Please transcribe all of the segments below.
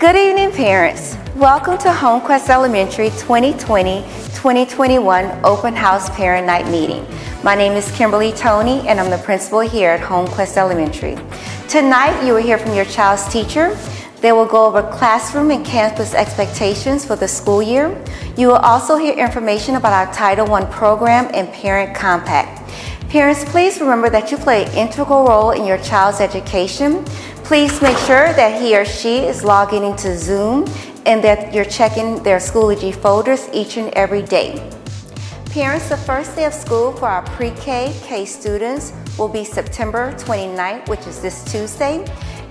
Good evening, parents. Welcome to HomeQuest Elementary 2020-2021 Open House Parent Night Meeting. My name is Kimberly Toney, and I'm the principal here at HomeQuest Elementary. Tonight, you will hear from your child's teacher. They will go over classroom and campus expectations for the school year. You will also hear information about our Title I program and Parent Compact. Parents, please remember that you play an integral role in your child's education. Please make sure that he or she is logging into Zoom and that you're checking their Schoology folders each and every day. Parents, the first day of school for our pre-K, K students will be September 29th, which is this Tuesday.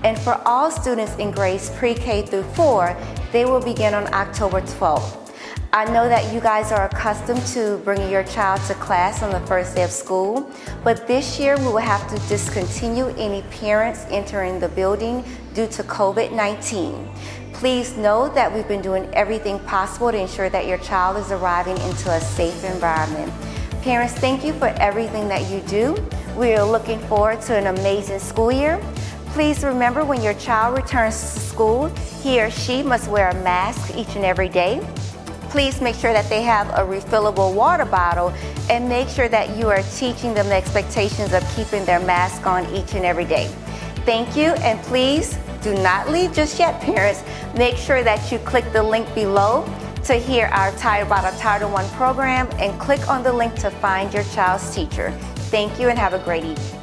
And for all students in grades pre-K through 4, they will begin on October 12th. I know that you guys are accustomed to bringing your child to class on the first day of school, but this year we will have to discontinue any parents entering the building due to COVID-19. Please know that we've been doing everything possible to ensure that your child is arriving into a safe environment. Parents, thank you for everything that you do. We are looking forward to an amazing school year. Please remember, when your child returns to school, he or she must wear a mask each and every day. Please make sure that they have a refillable water bottle, and make sure that you are teaching them the expectations of keeping their mask on each and every day. Thank you, and please do not leave just yet, parents. Make sure that you click the link below to hear about our Title I program, and click on the link to find your child's teacher. Thank you, and have a great evening.